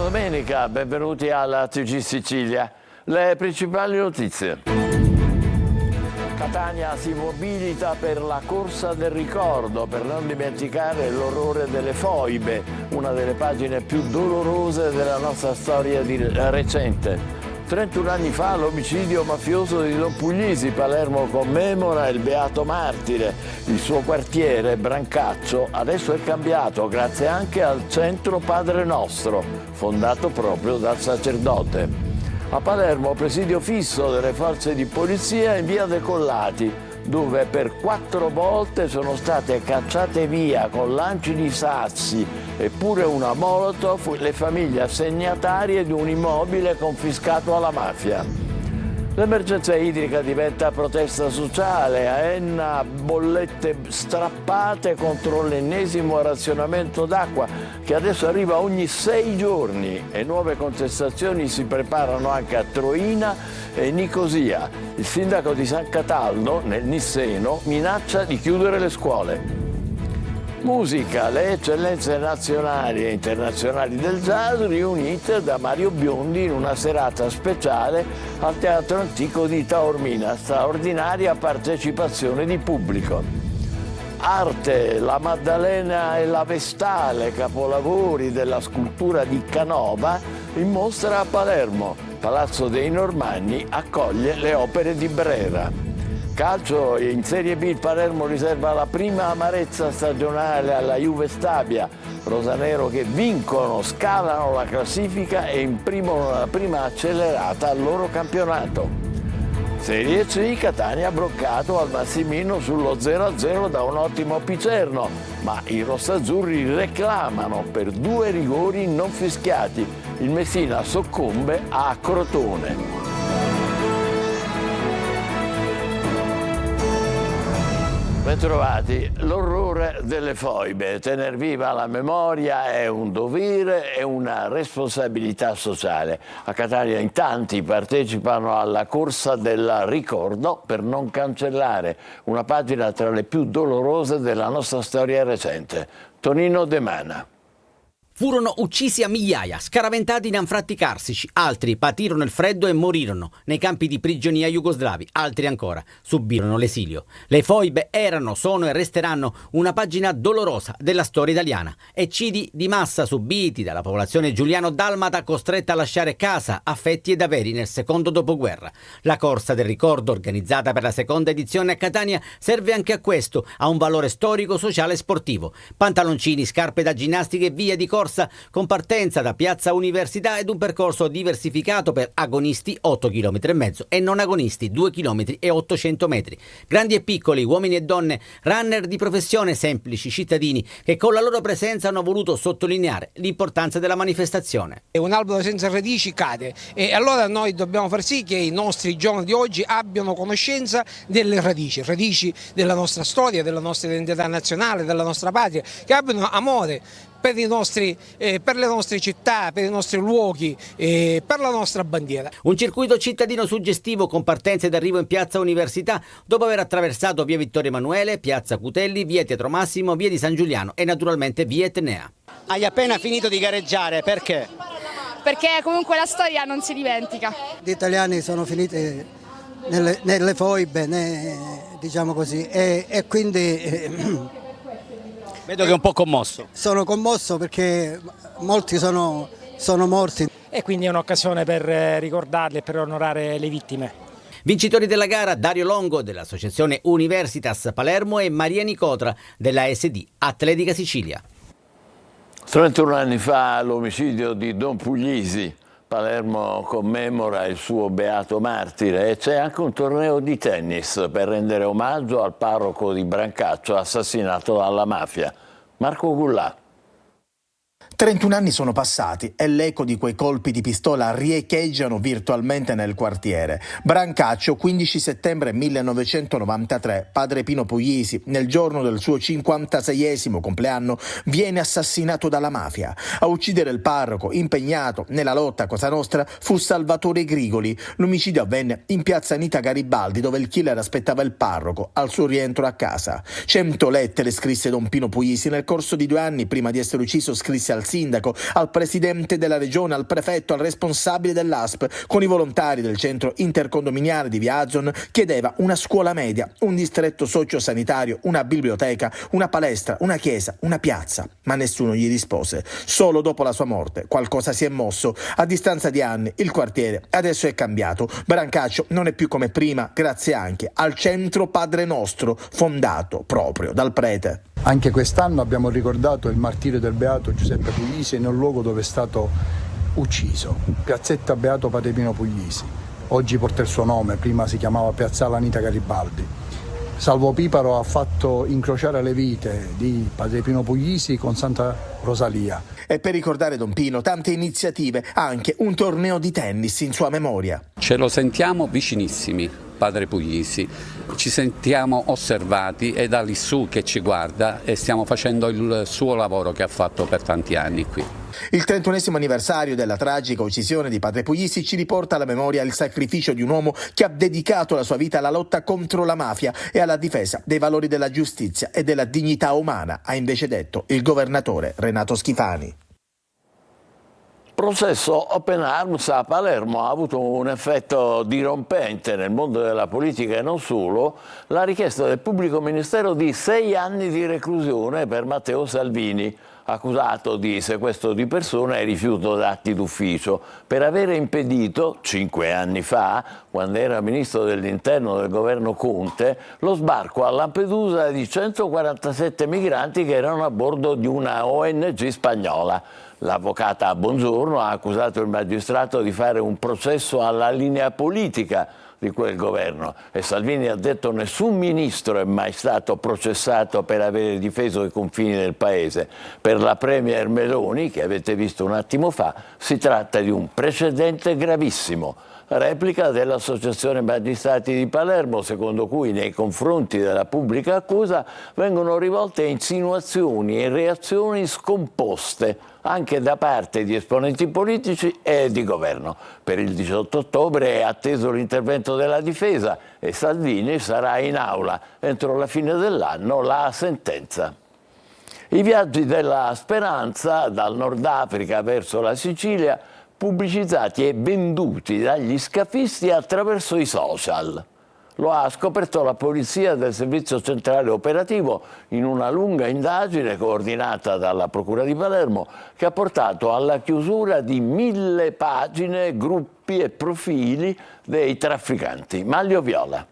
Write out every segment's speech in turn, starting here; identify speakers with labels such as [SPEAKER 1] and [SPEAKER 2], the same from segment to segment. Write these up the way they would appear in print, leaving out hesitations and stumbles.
[SPEAKER 1] domenica, benvenuti alla TG Sicilia. Le principali notizie. Catania si mobilita per la corsa del ricordo, per non dimenticare l'orrore delle foibe, una delle pagine più dolorose della nostra storia recente. 31 anni fa l'omicidio mafioso di Don Puglisi, Palermo commemora il beato martire. Il suo quartiere, Brancaccio, adesso è cambiato grazie anche al centro Padre Nostro, fondato proprio dal sacerdote. A Palermo presidio fisso delle forze di polizia in via Decollati, dove per 4 volte sono state cacciate via con lanci di sassi e pure una molotov le famiglie assegnatarie di un immobile confiscato alla mafia. L'emergenza idrica diventa protesta sociale, a Enna bollette strappate contro l'ennesimo razionamento d'acqua che adesso arriva ogni 6 giorni e nuove contestazioni si preparano anche a Troina e Nicosia. Il sindaco di San Cataldo, nel Nisseno, minaccia di chiudere le scuole. Musica, le eccellenze nazionali e internazionali del jazz riunite da Mario Biondi in una serata speciale al Teatro Antico di Taormina, straordinaria partecipazione di pubblico. Arte, la Maddalena e la Vestale, capolavori della scultura di Canova, in mostra a Palermo. Palazzo dei Normanni accoglie le opere di Brera. Calcio, in Serie B il Palermo riserva la prima amarezza stagionale alla Juve Stabia. Rosanero che vincono, scalano la classifica e imprimono la prima accelerata al loro campionato. Serie C, Catania bloccato al Massimino sullo 0-0 da un ottimo Picerno, ma i rossazzurri reclamano per 2 rigori non fischiati. Il Messina soccombe a Crotone. Bentrovati. L'orrore delle foibe. Tener viva la memoria è un dovere e una responsabilità sociale. A Catania in tanti partecipano alla corsa del ricordo per non cancellare una pagina tra le più dolorose della nostra storia recente. Tonino De Mana.
[SPEAKER 2] Furono uccisi a migliaia, scaraventati in anfratti carsici, altri patirono il freddo e morirono nei campi di prigionia jugoslavi, altri ancora subirono l'esilio. Le foibe erano, sono e resteranno una pagina dolorosa della storia italiana. Eccidi di massa subiti dalla popolazione giuliano-dalmata costretta a lasciare casa, affetti ed averi nel secondo dopoguerra. La corsa del ricordo, organizzata per la seconda edizione a Catania, serve anche a questo, a un valore storico, sociale e sportivo. Pantaloncini, scarpe da ginnastica e via di corsa con partenza da Piazza Università ed un percorso diversificato per agonisti 8,5 km e non agonisti 2,8 km. Grandi e piccoli, uomini e donne, runner di professione, semplici cittadini che con la loro presenza hanno voluto sottolineare l'importanza della manifestazione.
[SPEAKER 3] Un albero senza radici cade e allora noi dobbiamo far sì che i nostri giovani di oggi abbiano conoscenza delle radici della nostra storia, della nostra identità nazionale, della nostra patria, che abbiano amore per le nostre città, per i nostri luoghi, per la nostra bandiera.
[SPEAKER 2] Un circuito cittadino suggestivo con partenza ed arrivo in Piazza Università dopo aver attraversato via Vittorio Emanuele, Piazza Cutelli, via Pietro Massimo, via di San Giuliano e naturalmente via Etnea.
[SPEAKER 4] Hai appena finito di gareggiare, perché?
[SPEAKER 5] Perché comunque la storia non si dimentica.
[SPEAKER 6] Gli italiani sono finiti nelle foibe, diciamo così, e quindi...
[SPEAKER 4] Vedo che è un po' commosso.
[SPEAKER 6] Sono commosso perché molti sono morti.
[SPEAKER 7] E quindi è un'occasione per ricordarli e per onorare le vittime.
[SPEAKER 2] Vincitori della gara Dario Longo dell'Associazione Universitas Palermo e Maria Nicotra della SD Atletica Sicilia.
[SPEAKER 1] 31 anni fa l'omicidio di Don Puglisi. Palermo commemora il suo beato martire e c'è anche un torneo di tennis per rendere omaggio al parroco di Brancaccio assassinato dalla mafia. Marco Gullà.
[SPEAKER 8] 31 anni sono passati e l'eco di quei colpi di pistola riecheggiano virtualmente nel quartiere. Brancaccio, 15 settembre 1993, padre Pino Puglisi, nel giorno del suo 56esimo compleanno, viene assassinato dalla mafia. A uccidere il parroco, impegnato nella lotta a Cosa Nostra, fu Salvatore Grigoli. L'omicidio avvenne in piazza Anita Garibaldi, dove il killer aspettava il parroco al suo rientro a casa. 100 lettere scrisse Don Pino Puglisi. Nel corso di 2 anni, prima di essere ucciso, scrisse al sindaco, al presidente della regione, al prefetto, al responsabile dell'ASP. Con i volontari del centro intercondominiale di Via Azon chiedeva una scuola media, un distretto sociosanitario, una biblioteca, una palestra, una chiesa, una piazza. Ma nessuno gli rispose. Solo dopo la sua morte qualcosa si è mosso. A distanza di anni il quartiere adesso è cambiato. Brancaccio non è più come prima, grazie anche al centro Padre Nostro, fondato proprio dal prete.
[SPEAKER 9] Anche quest'anno abbiamo ricordato il martirio del Beato Giuseppe Puglisi nel luogo dove è stato ucciso, Piazzetta Beato Padre Pino Puglisi. Oggi porta il suo nome, prima si chiamava Piazzale Anita Garibaldi. Salvo Piparo ha fatto incrociare le vite di Padre Pino Puglisi con Santa Rosalia.
[SPEAKER 8] E per ricordare Don Pino, tante iniziative, anche un torneo di tennis in sua memoria.
[SPEAKER 10] Ce lo sentiamo vicinissimi, Padre Puglisi, ci sentiamo osservati, è da lì su che ci guarda e stiamo facendo il suo lavoro che ha fatto per tanti anni qui.
[SPEAKER 8] Il 31esimo anniversario della tragica uccisione di Padre Puglisi ci riporta alla memoria il sacrificio di un uomo che ha dedicato la sua vita alla lotta contro la mafia e alla difesa dei valori della giustizia e della dignità umana, ha invece detto il governatore Renato Schifani.
[SPEAKER 1] Processo Open Arms a Palermo ha avuto un effetto dirompente nel mondo della politica e non solo, la richiesta del pubblico ministero di 6 anni di reclusione per Matteo Salvini, accusato di sequestro di persona e rifiuto d'atti d'ufficio, per avere impedito, 5 anni fa, quando era ministro dell'interno del governo Conte, lo sbarco a Lampedusa di 147 migranti che erano a bordo di una ONG spagnola. L'avvocata Bongiorno ha accusato il magistrato di fare un processo alla linea politica di quel governo e Salvini ha detto nessun ministro è mai stato processato per avere difeso i confini del paese. Per la premier Meloni, che avete visto un attimo fa, si tratta di un precedente gravissimo. Replica dell'Associazione Magistrati di Palermo, secondo cui nei confronti della pubblica accusa vengono rivolte insinuazioni e reazioni scomposte anche da parte di esponenti politici e di governo. Per il 18 ottobre è atteso l'intervento della difesa e Salvini sarà in aula entro la fine dell'anno la sentenza. I viaggi della speranza dal Nord Africa verso la Sicilia pubblicizzati e venduti dagli scafisti attraverso i social. Lo ha scoperto la polizia del Servizio Centrale Operativo in una lunga indagine coordinata dalla Procura di Palermo che ha portato alla chiusura di 1000 pagine, gruppi e profili dei trafficanti. Maglio Viola.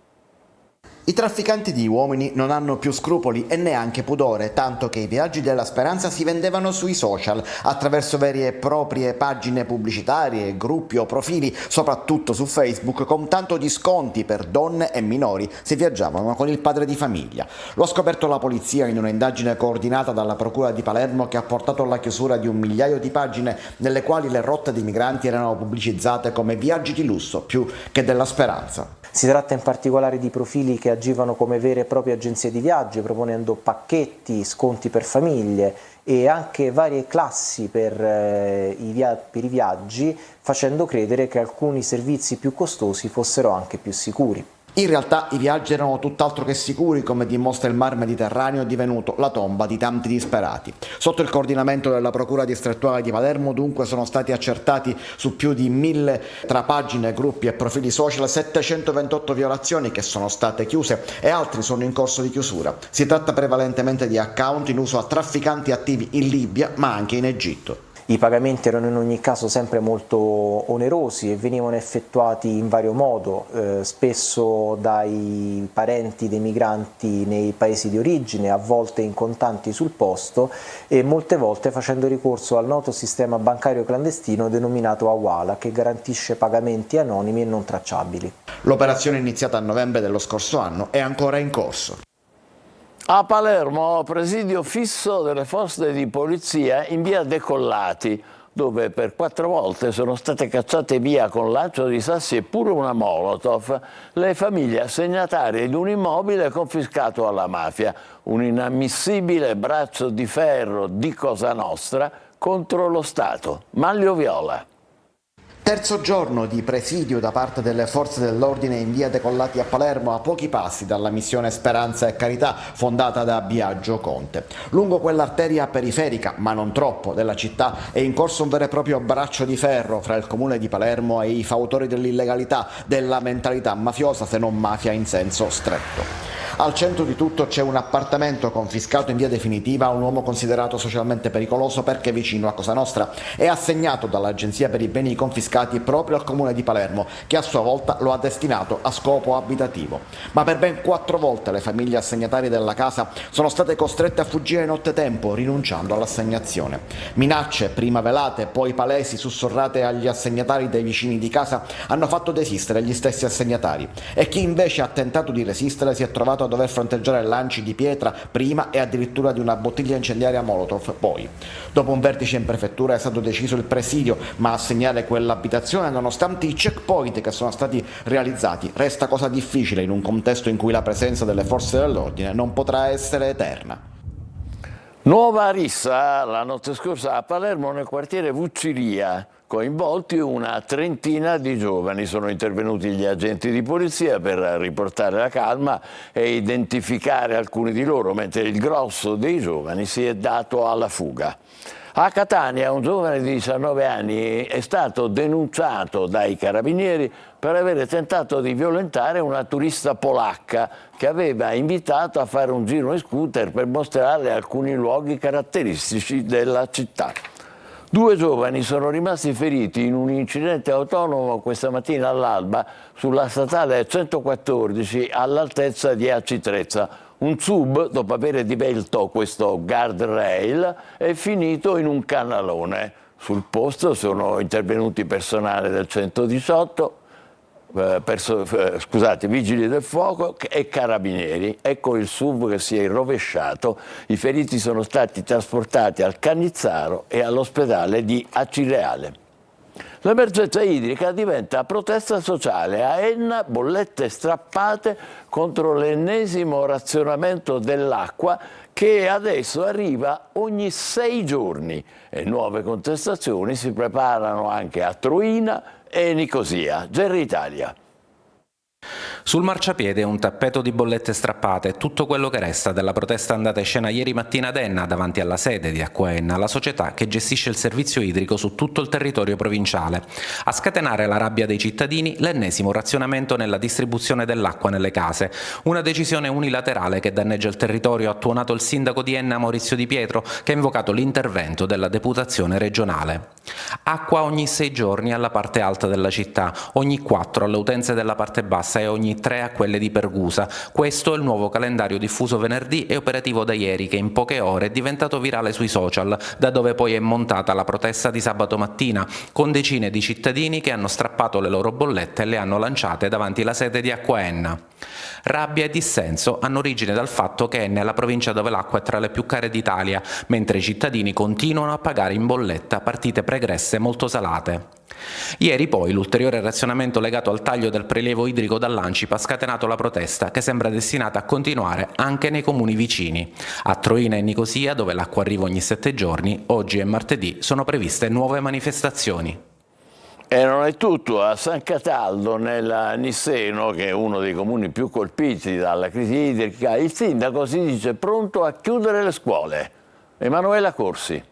[SPEAKER 11] I trafficanti di uomini non hanno più scrupoli e neanche pudore, tanto che i viaggi della speranza si vendevano sui social, attraverso vere e proprie pagine pubblicitarie, gruppi o profili, soprattutto su Facebook, con tanto di sconti per donne e minori se viaggiavano con il padre di famiglia. Lo ha scoperto la polizia in un'indagine coordinata dalla Procura di Palermo che ha portato alla chiusura di 1 migliaio di pagine nelle quali le rotte dei migranti erano pubblicizzate come viaggi di lusso più che della speranza.
[SPEAKER 12] Si tratta in particolare di profili che agivano come vere e proprie agenzie di viaggio, proponendo pacchetti, sconti per famiglie e anche varie classi per i viaggi, facendo credere che alcuni servizi più costosi fossero anche più sicuri.
[SPEAKER 11] In realtà i viaggi erano tutt'altro che sicuri, come dimostra il mar Mediterraneo divenuto la tomba di tanti disperati. Sotto il coordinamento della Procura distrettuale di Palermo dunque sono stati accertati su più di 1000 tra pagine, gruppi e profili social 728 violazioni che sono state chiuse e altri sono in corso di chiusura. Si tratta prevalentemente di account in uso a trafficanti attivi in Libia ma anche in Egitto.
[SPEAKER 12] I pagamenti erano in ogni caso sempre molto onerosi e venivano effettuati in vario modo, spesso dai parenti dei migranti nei paesi di origine, a volte in contanti sul posto e molte volte facendo ricorso al noto sistema bancario clandestino denominato Awala, che garantisce pagamenti anonimi e non tracciabili.
[SPEAKER 11] L'operazione iniziata a novembre dello scorso anno è ancora in corso.
[SPEAKER 1] A Palermo, presidio fisso delle forze di polizia in via Decollati, dove per 4 volte sono state cacciate via con lancio di sassi e pure una molotov le famiglie assegnatarie di un immobile confiscato alla mafia, un inammissibile braccio di ferro di Cosa Nostra contro lo Stato. Maglio Viola.
[SPEAKER 11] Terzo giorno di presidio da parte delle forze dell'ordine in via Decollati a Palermo, a pochi passi dalla missione Speranza e Carità fondata da Biagio Conte. Lungo quell'arteria periferica, ma non troppo, della città è in corso un vero e proprio braccio di ferro fra il comune di Palermo e i fautori dell'illegalità, della mentalità mafiosa, se non mafia in senso stretto. Al centro di tutto c'è un appartamento confiscato in via definitiva a un uomo considerato socialmente pericoloso perché vicino a Cosa Nostra e assegnato dall'Agenzia per i beni confiscati proprio al comune di Palermo, che a sua volta lo ha destinato a scopo abitativo. Ma per ben 4 volte le famiglie assegnatarie della casa sono state costrette a fuggire nottetempo, rinunciando all'assegnazione. Minacce, prima velate, poi palesi, sussurrate agli assegnatari dei vicini di casa, hanno fatto desistere gli stessi assegnatari. E chi invece ha tentato di resistere si è trovato a dover fronteggiare lanci di pietra prima e addirittura di una bottiglia incendiaria Molotov poi. Dopo un vertice in prefettura è stato deciso il presidio, ma assegnare quell'abitazione, nonostante i checkpoint che sono stati realizzati, resta cosa difficile in un contesto in cui la presenza delle forze dell'ordine non potrà essere eterna.
[SPEAKER 1] Nuova rissa la notte scorsa a Palermo nel quartiere Vucciria. Coinvolti una trentina di giovani, sono intervenuti gli agenti di polizia per riportare la calma e identificare alcuni di loro, mentre il grosso dei giovani si è dato alla fuga. A Catania un giovane di 19 anni è stato denunciato dai carabinieri per aver tentato di violentare una turista polacca che aveva invitato a fare un giro in scooter per mostrare alcuni luoghi caratteristici della città. 2 giovani sono rimasti feriti in un incidente autonomo questa mattina all'alba sulla statale 114 all'altezza di Aci Trezza. Un sub, dopo aver divelto questo guardrail, è finito in un canalone. Sul posto sono intervenuti personale del 118, vigili del fuoco e carabinieri. Ecco il SUV che si è rovesciato. I feriti sono stati trasportati al Cannizzaro e all'ospedale di Acireale. L'emergenza idrica diventa protesta sociale. A Enna bollette strappate contro l'ennesimo razionamento dell'acqua che adesso arriva ogni 6 giorni e nuove contestazioni si preparano anche a Troina e Nicosia. Gerry Italia.
[SPEAKER 13] Sul marciapiede un tappeto di bollette strappate, tutto quello che resta della protesta andata in scena ieri mattina ad Enna davanti alla sede di Acquaenna, la società che gestisce il servizio idrico su tutto il territorio provinciale. A scatenare la rabbia dei cittadini l'ennesimo razionamento nella distribuzione dell'acqua nelle case, una decisione unilaterale che danneggia il territorio, ha tuonato il sindaco di Enna Maurizio Di Pietro, che ha invocato l'intervento della deputazione regionale. Acqua ogni 6 giorni alla parte alta della città, ogni 4 alle utenze della parte bassa e ogni 3 a quelle di Pergusa. Questo è il nuovo calendario diffuso venerdì e operativo da ieri, che in poche ore è diventato virale sui social, da dove poi è montata la protesta di sabato mattina, con decine di cittadini che hanno strappato le loro bollette e le hanno lanciate davanti alla sede di Acquaenna. Rabbia e dissenso hanno origine dal fatto che Enna è la provincia dove l'acqua è tra le più care d'Italia, mentre i cittadini continuano a pagare in bolletta partite pregresse molto salate. Ieri poi l'ulteriore razionamento legato al taglio del prelievo idrico dall'Ancip ha scatenato la protesta, che sembra destinata a continuare anche nei comuni vicini. A Troina e Nicosia, dove l'acqua arriva ogni 7 giorni, oggi e martedì sono previste nuove manifestazioni.
[SPEAKER 1] E non è tutto. A San Cataldo, nel Nisseno, che è uno dei comuni più colpiti dalla crisi idrica, il sindaco si dice pronto a chiudere le scuole. Emanuela Corsi.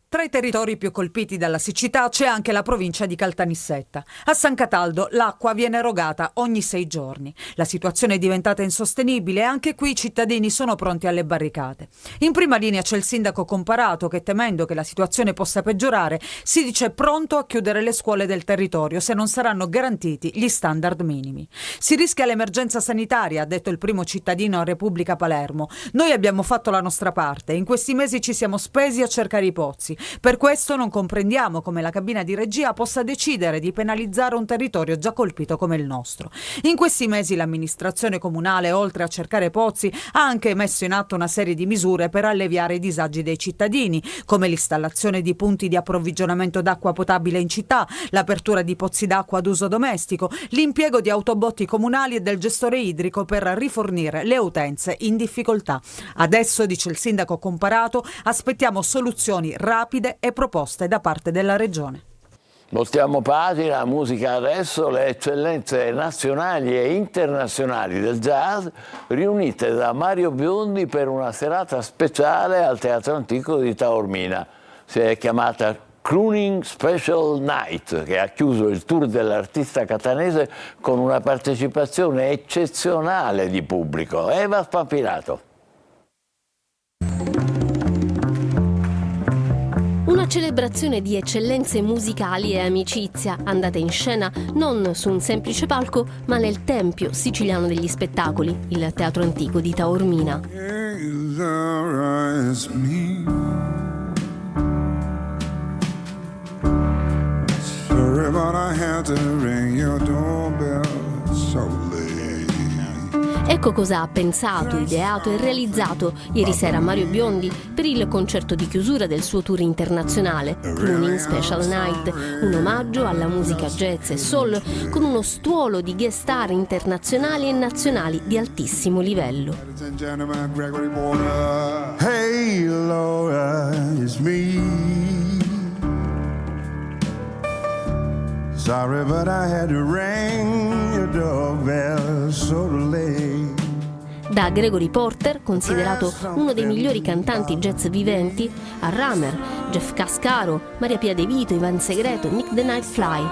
[SPEAKER 14] Tra i territori più colpiti dalla siccità c'è anche la provincia di Caltanissetta. A San Cataldo l'acqua viene erogata ogni 6 giorni. La situazione è diventata insostenibile e anche qui i cittadini sono pronti alle barricate. In prima linea c'è il sindaco Comparato che, temendo che la situazione possa peggiorare, si dice pronto a chiudere le scuole del territorio se non saranno garantiti gli standard minimi. Si rischia l'emergenza sanitaria, ha detto il primo cittadino a Repubblica Palermo. Noi abbiamo fatto la nostra parte, in questi mesi ci siamo spesi a cercare i pozzi. Per questo non comprendiamo come la cabina di regia possa decidere di penalizzare un territorio già colpito come il nostro. In questi mesi l'amministrazione comunale, oltre a cercare pozzi, ha anche messo in atto una serie di misure per alleviare i disagi dei cittadini, come l'installazione di punti di approvvigionamento d'acqua potabile in città, l'apertura di pozzi d'acqua ad uso domestico, l'impiego di autobotti comunali e del gestore idrico per rifornire le utenze in difficoltà. Adesso, dice il sindaco Comparato, aspettiamo soluzioni rapide e proposte da parte della Regione.
[SPEAKER 1] Voltiamo pagina, musica adesso, le eccellenze nazionali e internazionali del jazz riunite da Mario Biondi per una serata speciale al Teatro Antico di Taormina. Si è chiamata Crooning Special Night, che ha chiuso il tour dell'artista catanese con una partecipazione eccezionale di pubblico. Eva Spampinato.
[SPEAKER 15] Una celebrazione di eccellenze musicali e amicizia, andata in scena non su un semplice palco, ma nel Tempio siciliano degli spettacoli, il Teatro Antico di Taormina. Ecco cosa ha pensato, ideato e realizzato ieri sera Mario Biondi per il concerto di chiusura del suo tour internazionale, Crooning Special Night, un omaggio alla musica jazz e soul con uno stuolo di guest star internazionali e nazionali di altissimo livello.
[SPEAKER 16] Hey Laura, it's me. Sorry, but I had to ring your doorbell so late.
[SPEAKER 15] Da Gregory Porter, considerato uno dei migliori cantanti jazz viventi, a Ramer, Jeff Cascaro, Maria Pia De Vito, Ivan Segreto, Nick the Nightfly.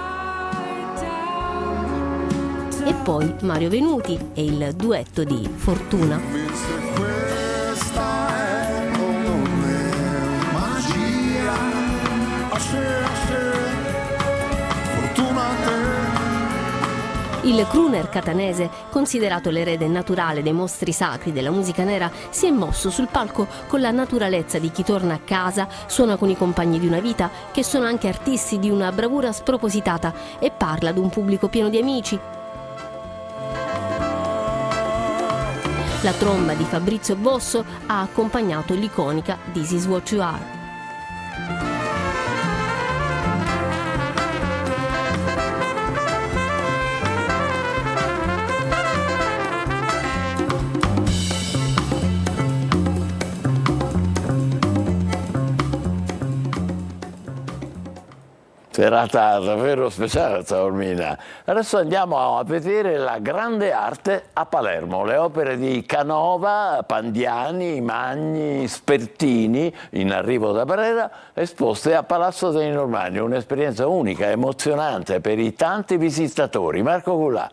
[SPEAKER 15] E poi Mario Venuti e il duetto di Fortuna. Il crooner catanese, considerato l'erede naturale dei mostri sacri della musica nera, si è mosso sul palco con la naturalezza di chi torna a casa, suona con i compagni di una vita, che sono anche artisti di una bravura spropositata, e parla ad un pubblico pieno di amici. La tromba di Fabrizio Bosso ha accompagnato l'iconica This Is What You Are.
[SPEAKER 1] Serata davvero speciale a Taormina. Adesso andiamo a vedere la grande arte a Palermo, le opere di Canova, Pandiani, Magni, Spertini, in arrivo da Brera, esposte a Palazzo dei Normanni, un'esperienza unica, emozionante per i tanti visitatori. Marco Gullà.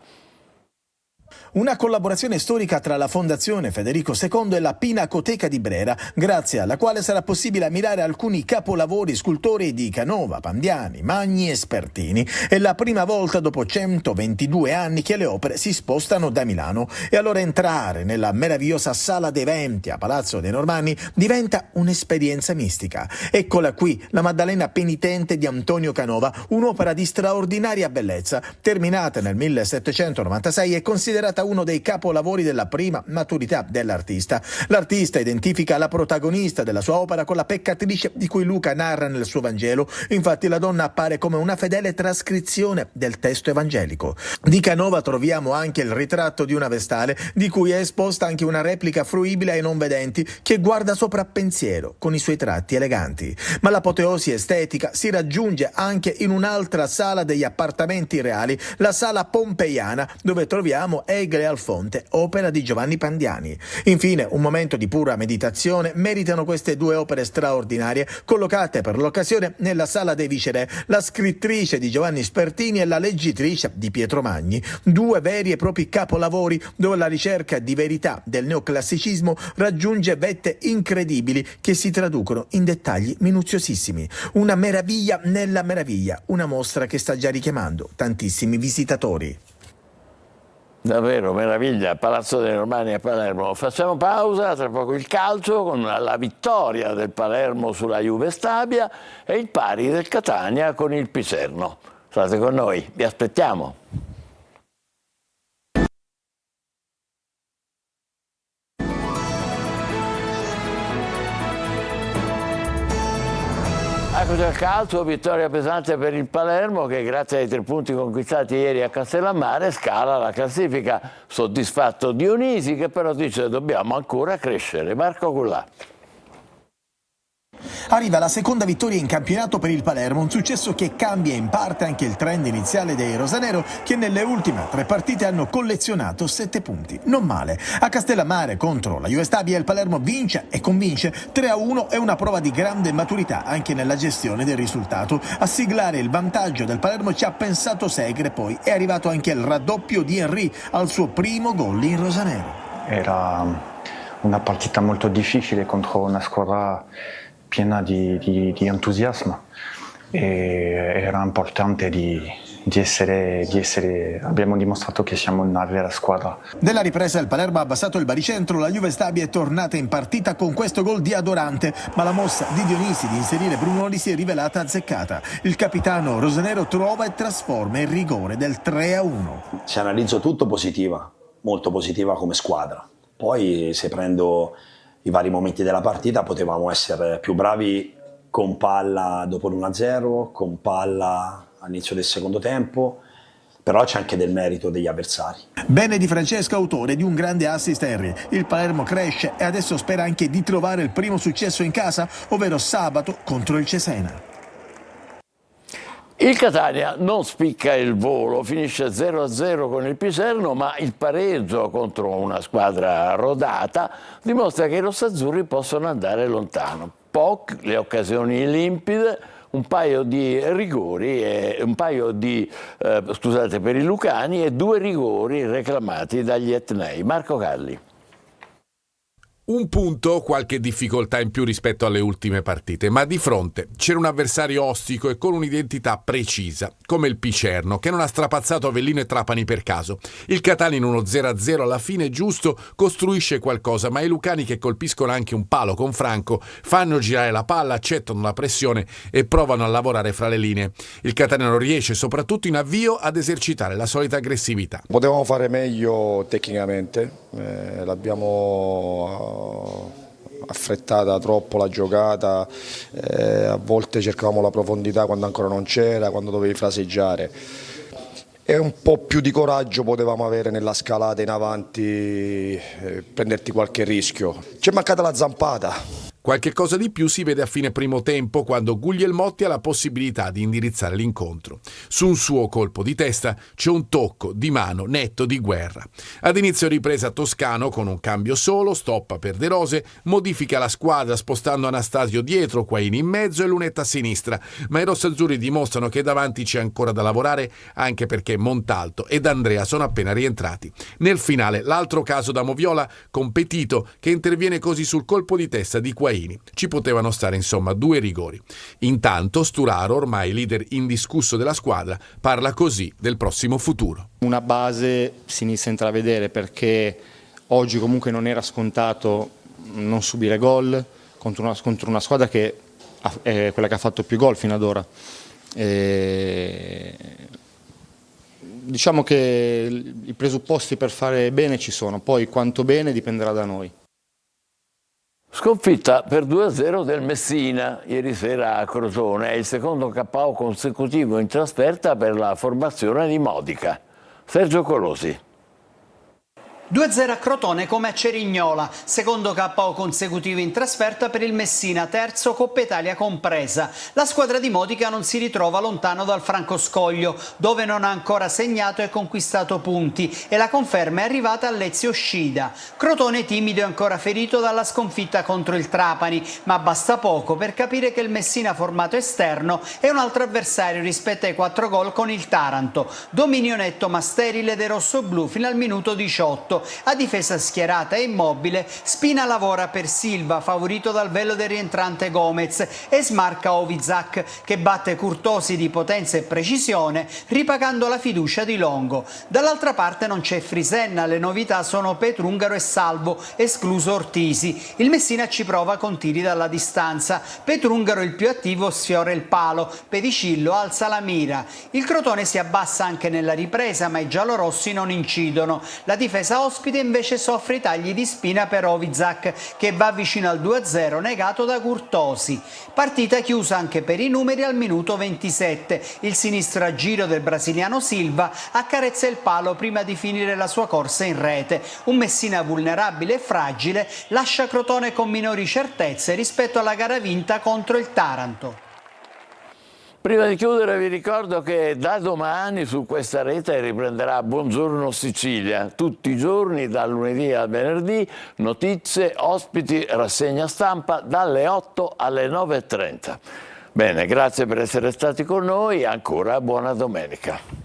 [SPEAKER 8] Una collaborazione storica tra la Fondazione Federico II e la Pinacoteca di Brera, grazie alla quale sarà possibile ammirare alcuni capolavori scultorei di Canova, Pandiani, Magni e Spertini. È la prima volta dopo 122 anni che le opere si spostano da Milano e allora entrare nella meravigliosa sala dei venti a Palazzo dei Normanni diventa un'esperienza mistica. Eccola qui, la Maddalena penitente di Antonio Canova, un'opera di straordinaria bellezza, terminata nel 1796 e considerata uno dei capolavori della prima maturità dell'artista. L'artista identifica la protagonista della sua opera con la peccatrice di cui Luca narra nel suo Vangelo. Infatti la donna appare come una fedele trascrizione del testo evangelico. Di Canova troviamo anche il ritratto di una vestale, di cui è esposta anche una replica fruibile ai non vedenti che guarda sopra pensiero con i suoi tratti eleganti. Ma l'apoteosi estetica si raggiunge anche in un'altra sala degli appartamenti reali, la sala pompeiana, dove troviamo Egle al Fonte, opera di Giovanni Pandiani. Infine, un momento di pura meditazione meritano queste due opere straordinarie, collocate per l'occasione nella Sala dei Viceré, la scrittrice di Giovanni Spertini e la leggitrice di Pietro Magni, due veri e propri capolavori dove la ricerca di verità del neoclassicismo raggiunge vette incredibili che si traducono in dettagli minuziosissimi. Una meraviglia nella meraviglia, una mostra che sta già richiamando tantissimi visitatori.
[SPEAKER 1] Davvero, meraviglia, Palazzo dei Normanni a Palermo. Facciamo pausa, tra poco il calcio con la vittoria del Palermo sulla Juve Stabia e il pari del Catania con il Picerno. State con noi, vi aspettiamo. Eccoci al calcio, vittoria pesante per il Palermo che grazie ai 3 punti conquistati ieri a Castellammare scala la classifica. Soddisfatto Dionisi che però dice dobbiamo ancora crescere. Marco Gullà.
[SPEAKER 8] Arriva la seconda vittoria in campionato per il Palermo, un successo che cambia in parte anche il trend iniziale dei rosanero, che nelle ultime 3 partite hanno collezionato 7 punti. Non male. A Castellammare contro la Juve Stabia il Palermo vince e convince. 3-1 è una prova di grande maturità anche nella gestione del risultato. A siglare il vantaggio del Palermo ci ha pensato Segre, poi è arrivato anche il raddoppio di Henry al suo primo gol in rosanero.
[SPEAKER 17] Era una partita molto difficile contro una squadra piena di entusiasmo e era importante di essere, abbiamo dimostrato che siamo una vera squadra.
[SPEAKER 8] Della ripresa il Palermo ha abbassato il baricentro, la Juve Stabia è tornata in partita con questo gol di Adorante, ma la mossa di Dionisi di inserire Brunoli si è rivelata azzeccata. Il capitano rosanero trova e trasforma il rigore del 3-1.
[SPEAKER 18] Se analizzo tutto, positiva, molto positiva come squadra. Poi se prendo i vari momenti della partita potevamo essere più bravi con palla dopo l'1-0, con palla all'inizio del secondo tempo, però c'è anche del merito degli avversari.
[SPEAKER 8] Bene di Francesco, autore di un grande assist Henry. Il Palermo cresce e adesso spera anche di trovare il primo successo in casa, ovvero sabato contro il Cesena.
[SPEAKER 1] Il Catania non spicca il volo, finisce 0-0 con il Picerno, ma il pareggio contro una squadra rodata dimostra che i rossazzurri possono andare lontano. POC, le occasioni limpide, un paio di rigori, per i lucani e 2 rigori reclamati dagli etnei. Marco Galli.
[SPEAKER 19] Un punto, qualche difficoltà in più rispetto alle ultime partite, ma di fronte c'era un avversario ostico e con un'identità precisa, come il Picerno, che non ha strapazzato Avellino e Trapani per caso. Il Catania in uno 0-0 alla fine giusto costruisce qualcosa, ma i lucani, che colpiscono anche un palo con Franco, fanno girare la palla, accettano la pressione e provano a lavorare fra le linee. Il Catania non riesce, soprattutto in avvio, ad esercitare la solita aggressività.
[SPEAKER 20] Potevamo fare meglio tecnicamente, l'abbiamo affrettata troppo la giocata, a volte cercavamo la profondità quando ancora non c'era, quando dovevi fraseggiare, e un po' più di coraggio potevamo avere nella scalata in avanti, prenderti qualche rischio. Ci è mancata la zampata.
[SPEAKER 19] Qualche cosa di più si vede a fine primo tempo, quando Guglielmotti ha la possibilità di indirizzare l'incontro. Su un suo colpo di testa c'è un tocco di mano netto di Guerra. Ad inizio ripresa Toscano, con un cambio solo, stoppa per De Rose, modifica la squadra spostando Anastasio dietro, Quaini in mezzo e Lunetta a sinistra, ma i rossazzurri dimostrano che davanti c'è ancora da lavorare, anche perché Montalto ed Andrea sono appena rientrati. Nel finale l'altro caso da Moviola, con Petito, che interviene così sul colpo di testa di Quaini. Ci potevano stare insomma 2 rigori. Intanto Sturaro, ormai leader indiscusso della squadra, parla così del prossimo futuro.
[SPEAKER 21] Una base si inizia a intravedere, perché oggi comunque non era scontato non subire gol contro una squadra che è quella che ha fatto più gol fino ad ora. Diciamo che i presupposti per fare bene ci sono, poi quanto bene dipenderà da noi.
[SPEAKER 1] Sconfitta per 2-0 del Messina ieri sera a Crotone, è il secondo KO consecutivo in trasferta per la formazione di Modica. Sergio Colosi.
[SPEAKER 22] 2-0 a Crotone come a Cerignola, secondo KO consecutivo in trasferta per il Messina, terzo Coppa Italia compresa. La squadra di Modica non si ritrova lontano dal Francoscoglio, dove non ha ancora segnato e conquistato punti, e la conferma è arrivata a Lezio Scida. Crotone timido e ancora ferito dalla sconfitta contro il Trapani, ma basta poco per capire che il Messina formato esterno è un altro avversario rispetto ai 4 gol con il Taranto. Dominio netto ma sterile dei rossoblù fino al minuto 18. A difesa schierata e immobile, Spina lavora per Silva, favorito dal velo del rientrante Gomez, e smarca Ovizac, che batte Curtosi di potenza e precisione, ripagando la fiducia di Longo. Dall'altra parte non c'è Frisenna, le novità sono Petrungaro e Salvo, escluso Ortisi. Il Messina ci prova con tiri dalla distanza. Petrungaro, il più attivo, sfiora il palo, Pedicillo alza la mira. Il Crotone si abbassa anche nella ripresa, ma i giallorossi non incidono. La difesa ospite invece soffre i tagli di spina per Ovizak, che va vicino al 2-0 negato da Curtosi. Partita chiusa anche per i numeri al minuto 27. Il sinistro a giro del brasiliano Silva accarezza il palo prima di finire la sua corsa in rete. Un Messina vulnerabile e fragile lascia Crotone con minori certezze rispetto alla gara vinta contro il Taranto.
[SPEAKER 1] Prima di chiudere vi ricordo che da domani su questa rete riprenderà Buongiorno Sicilia, tutti i giorni dal lunedì al venerdì, notizie, ospiti, rassegna stampa dalle 8 alle 9:30. Bene, grazie per essere stati con noi, ancora buona domenica.